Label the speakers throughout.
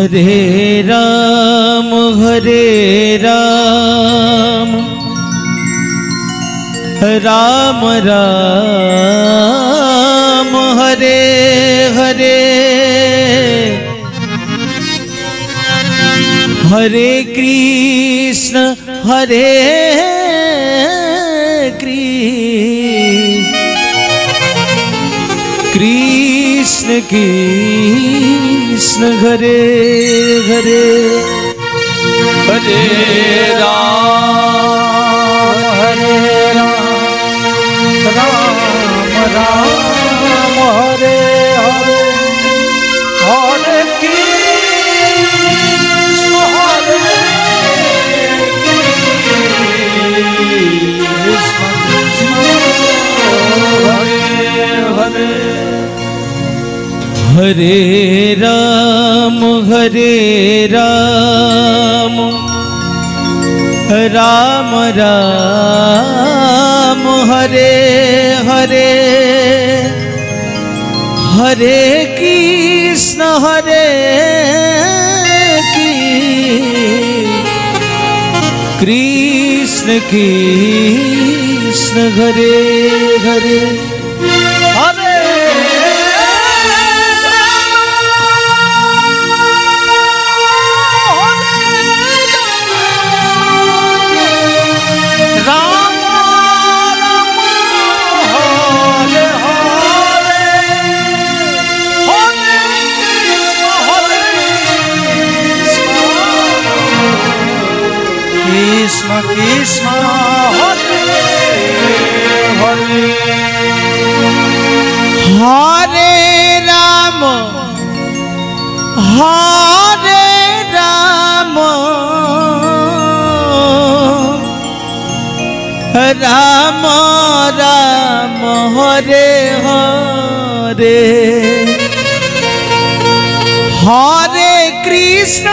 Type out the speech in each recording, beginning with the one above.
Speaker 1: हरे राम राम राम हरे हरे हरे कृष्ण कृष्ण कृष्ण हरे हरे
Speaker 2: हरे राम राम राम हरे हरे हरे कृष्ण हरे
Speaker 1: हरे राम राम राम हरे हरे हरे कृष्ण कृष्ण कृष्ण हरे हरे
Speaker 2: हरे कृष्ण कृष्ण हरे हरे
Speaker 1: हरे राम राम राम हरे हरे हरे कृष्ण कृष्ण हरे हरे
Speaker 2: हरे राम राम राम हरे हरे हरे कृष्ण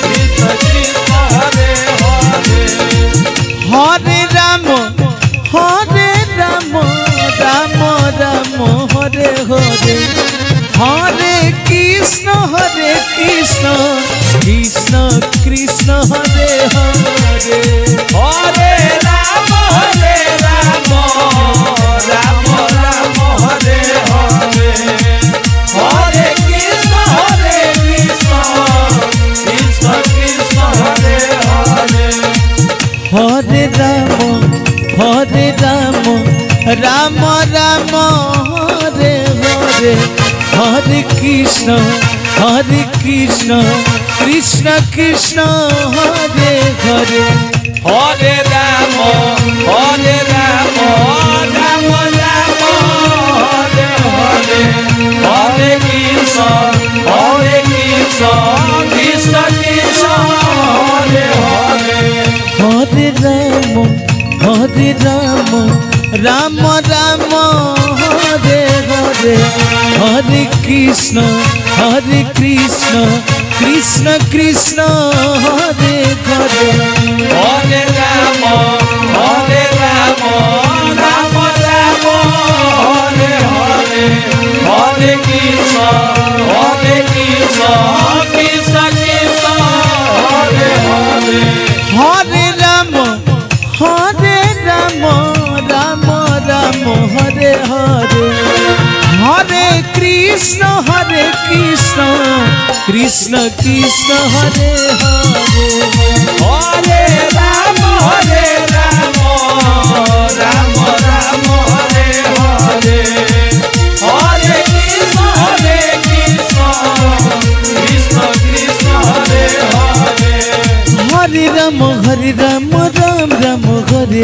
Speaker 2: कृष्ण कृष्ण हरे हरे
Speaker 1: हरे राम राम राम हरे हरे हरे कृष्ण कृष्ण कृष्ण हरे हरे
Speaker 2: हरे राम राम राम हरे हरे हरे कृष्ण कृष्ण कृष्ण हरे हरे
Speaker 1: हरे राम राम हरे हरे हरे कृष्ण कृष्ण कृष्ण हरे हरे
Speaker 2: हरे राम राम राम हरे हरे हरे कृष्ण कृष्ण कृष्ण हरे हरे
Speaker 1: हरे राम राम हरे हरे हरे कृष्ण कृष्ण कृष्ण हरे हरे
Speaker 2: हरे राम हरे हरे हरे कृष्ण कृष्ण कृष्ण हरे हरे
Speaker 1: हरे राम राम हरे हरे हरे कृष्ण कृष्ण कृष्ण हरे हरे
Speaker 2: हरे राम राम हरे हरे हरे कृष्ण कृष्ण कृष्ण हरे हरे
Speaker 1: हरे राम राम हरे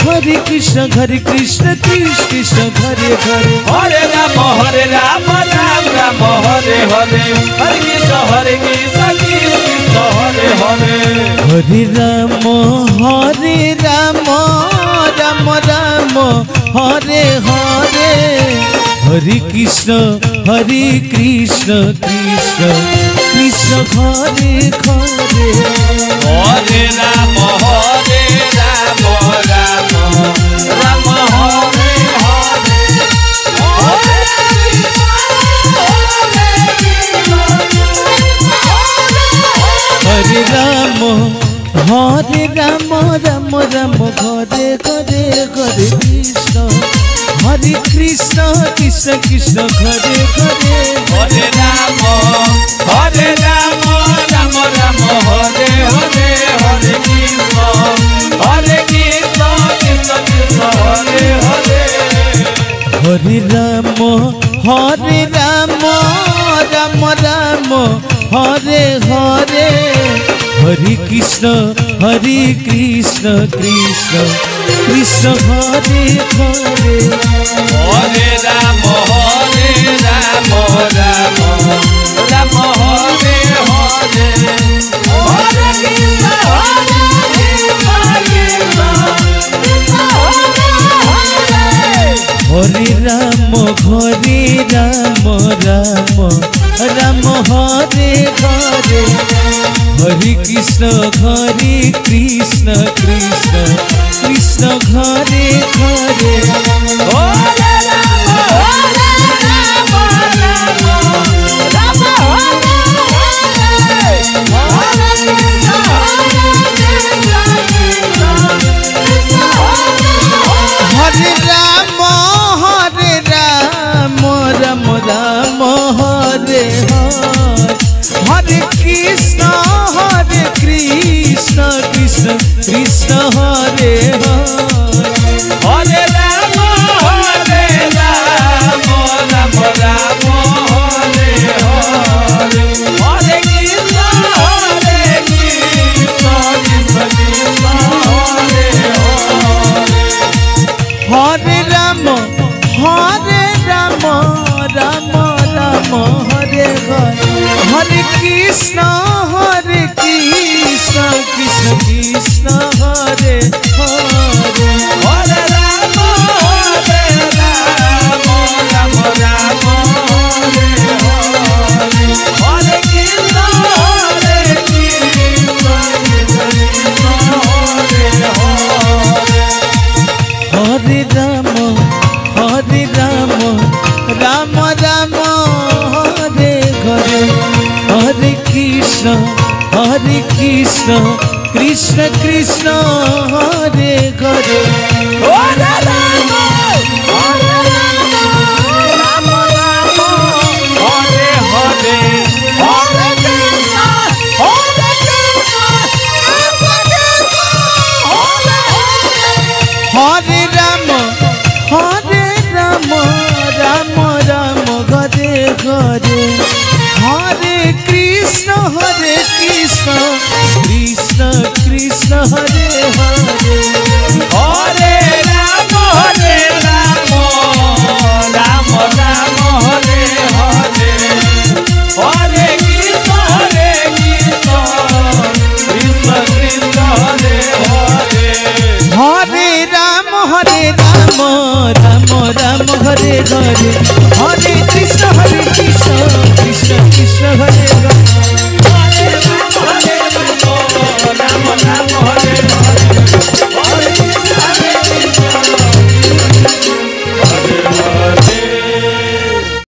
Speaker 1: हरे कृष्ण कृष्ण कृष्ण हरे हरे
Speaker 2: हरे राम राम हरे हरे हरे कृष्ण कृष्ण हरे हरे
Speaker 1: हरे राम राम हरे हरे हरे कृष्ण कृष्ण কৃষ্ণ কৃষ্ণ ঘরে ঘরে
Speaker 2: হরে রাম রাম রাম হরে হরে হরে
Speaker 1: হরে রাম রাম রাম ঘরে ঘরে ঘরে কৃষ্ণ হরে কৃষ্ণ কৃষ্ণ কৃষ্ণ ঘরে ঘরে
Speaker 2: হরে রাম রাম রাম হরে হরে হরে কৃষ্ণ কৃষ্ণ কৃষ্ণ হরে হরে
Speaker 1: হরে রাম রাম রাম হরে হরে হরে কৃষ্ণ কৃষ্ণ কৃষ্ণ ঘরে ঘরে
Speaker 2: হরে রাম রাম রাম হরে হরে হরে কৃষ্ণ
Speaker 1: হরে রাম রাম হরে হরে হরে কৃষ্ণ কৃষ্ণ কৃষ্ণ ঘরে ঘরে
Speaker 2: হরে
Speaker 1: হরে রাম রাম রাম হরে হরে কৃষ্ণ কৃষ্ণ কৃষ্ণ হরে
Speaker 2: হরে রাম রাম রাম হরে হরে হরে কৃষ্ণ কৃষ্ণ কৃষ্ণ হরে হরে
Speaker 1: হরে রাম রাম রাম হরে হরে কৃষ্ণ কৃষ্ণ কৃষ্ণ হরে হরে
Speaker 2: হরে রাম রাম রাম হরে হরে হরে কৃষ্ণ কৃষ্ণ কৃষ্ণ হরে হরে
Speaker 1: হরে রাম রাম হরে হরে হরে কৃষ্ণ কৃষ্ণ কৃষ্ণ হরে হরে
Speaker 2: হরে রাম রাম হরে হরে হরে কৃষ্ণ
Speaker 1: হরে রাম রাম রাম ঘরে ঘরে হরে কৃষ্ণ কৃষ্ণ কৃষ্ণ হরে হরে
Speaker 2: হরে রাম রাম রাম হরে হরে হরে কৃষ্ণ কৃষ্ণ কৃষ্ণ হরে হরে
Speaker 1: হরে রাম রাম হরে হরে হরে কৃষ্ণ কৃষ্ণ কৃষ্ণ হরে হরে